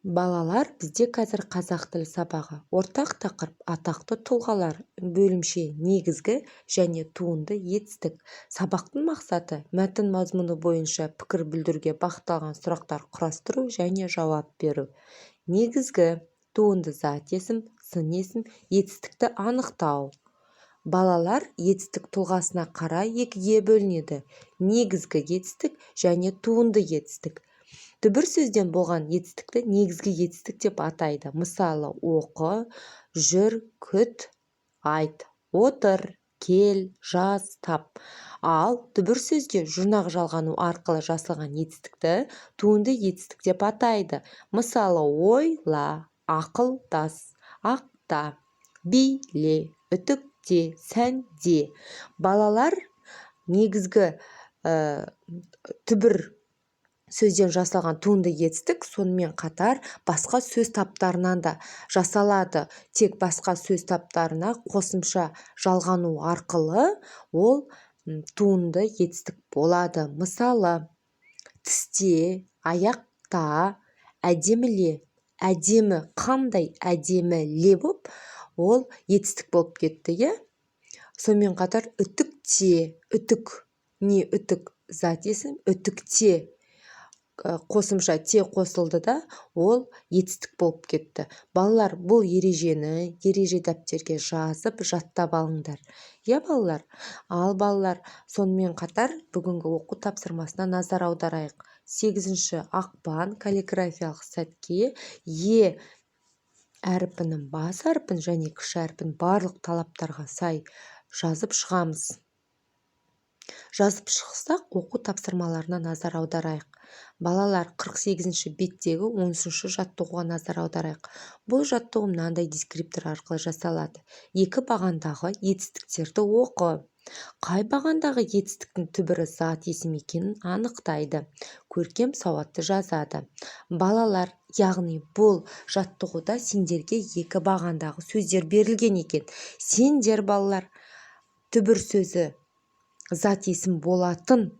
Балалар, бізде қазір қазақ тілі сабағы. Ортақ тақырып атақты тұлғалар, бөлімше негізгі және туынды етістік. Сабақтың мақсаты мәтін мазмұны бойынша пікір білдіруге бағытталған сұрақтар құрастыру және жауап беру. Негізгі туынды зат есім, сын есім, етістікті анықтау. Балалар етістік тұлғасына қарай екіге бөлінеді: негізгі етістік және туынды етістік. Түбір сөзден болған етістікті негізгі етістік деп атайды. Мысалы, оқы, жүр, күт, айт, отыр, кел, жаз, тап. Ал түбір сөзге жұрнақ жалғану арқылы жасалған етістікті туынды етістік деп атайды. Мысалы, ойла, ақылдас, ақта, биле, үтікте, сәнде. Балалар негізгі түбір сөзден жасалған туынды етістік сонымен қатар басқа сөз таптарынан да жасалады. Тек басқа сөз таптарына қосымша жалғану арқылы ол туынды етістік болады. Мысалы, тісте, аяқта, әдеміле, әдемі, қандай әдеміле боп, ол етістік болып кетті. Сонымен қатар үтікте, үтік, не үтік, зат есім, үтікте қосымша те қосылды да, ол етістік болып кетті. Балалар, бұл ережені ереже дәптерге жазып жаттап алыңдар. Балалар? Ал балалар, сонымен қатар бүгінгі оқу тапсырмасына назар аударайық. 8 ақпан каллиграфиялық сәтке е әрпінің бас әрпін және кіші әрпін барлық талаптарға сай жазып шығамыз. Жазып шықсақ, оқу тапсырмаларына назар аударайық. Балалар, 48 беттегі 13 жаттығуға назар аударайық. Бұл жаттығу мынандай дескриптор арқылы жасалады. Екі бағандағы етістіктерді оқы. Қай бағандағы етістіктің түбірі зат есім екенін анықтайды. Көркем сауатты жазады. Балалар, яғни бұл жаттығуда сендерге екі бағандағы сөздер берілген екен. Сендер, балалар, түбір сөзі зат есім болатын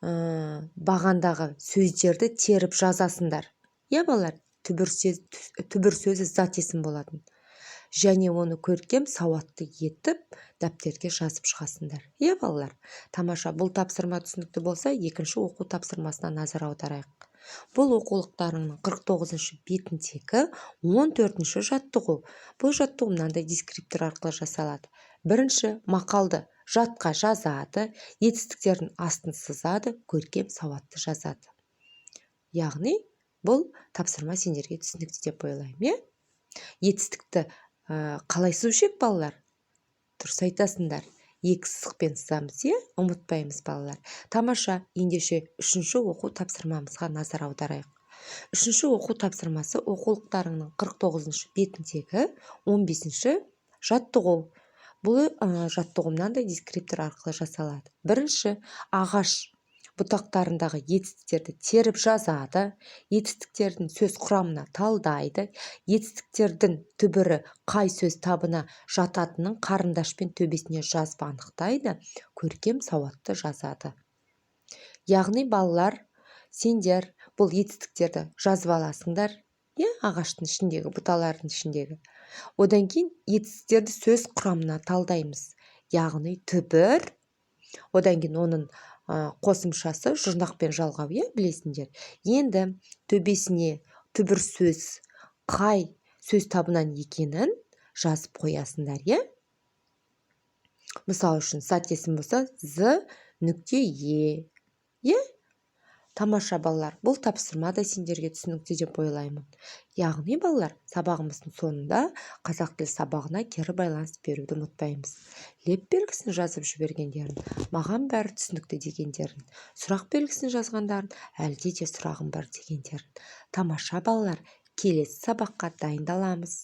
бағандағы сөздерді теріп жазасыңдар. Балалар, түбір сөзі зат есім болатын. Және оны көркем сауатты етіп дәптерге жазып шығасыңдар. Балалар, тамаша. Бұл тапсырма түсінікті болса, екінші оқу тапсырмасына назар аударайық. Бұл оқулықтарының 49 бетіндегі 14 жаттығу. Бұл жаттығу мынандай дескриптор арқылы жасалады. Бірінші, мақалды жатқа жазады, етістіктердің астын сызады, көркем сауатты жазады. Яғни, бұл тапсырма сендерге түсінікті деп ойлаймын. Етістікті қалай сызушек, балалар? Дұрыс айтасыңдар. Екі сызықпен сызамыз, ұмытпаймыз, балалар. Тамаша. Ендеше 3-ші оқу тапсырмамызға назар аударайық. 3-ші оқу тапсырмасы оқулықтарының 49 бетіндегі 15-ші жаттығу. Бұл жаттығу мынандай дескриптор арқылы жасалады. Бірінші, ағаш бұтақтарындағы етістіктерді теріп жазады, етістіктердің сөз құрамына талдайды, етістіктердің түбірі қай сөз табына жататынын қарындашпен төбесіне жазып анықтайды, көркем сауатты жазады. Яғни, балалар, сендер бұл етістіктерді жазып аласыңдар, ағаштың ішіндегі, бұталардың ішіндегі. Одан кейін етістіктерді сөз құрамына талдаймыз. Яғни, түбір, одан кейін оның қосымшасы жұрнақпен жалғау, білесіңдер. Енді төбесіне түбір сөз қай сөз табынан екенін жазып қоясыңдар. Мысалы үшін, зат есім болса, з нүкте е. Тамаша, балалар, бұл тапсырма да сендерге түсінікті деп ойлаймын. Яғни, балалар, сабағымыздың соңында қазақ тілі сабағына кері байланыс беруді ұмытпаймыз. Леп белгісін жазып жібергендерін, маған бәрі түсінікті дегендерін, сұрақ белгісін жазғандарын, әлде де сұрағым бар дегендерін. Тамаша, балалар, келесі сабаққа дайындаламыз.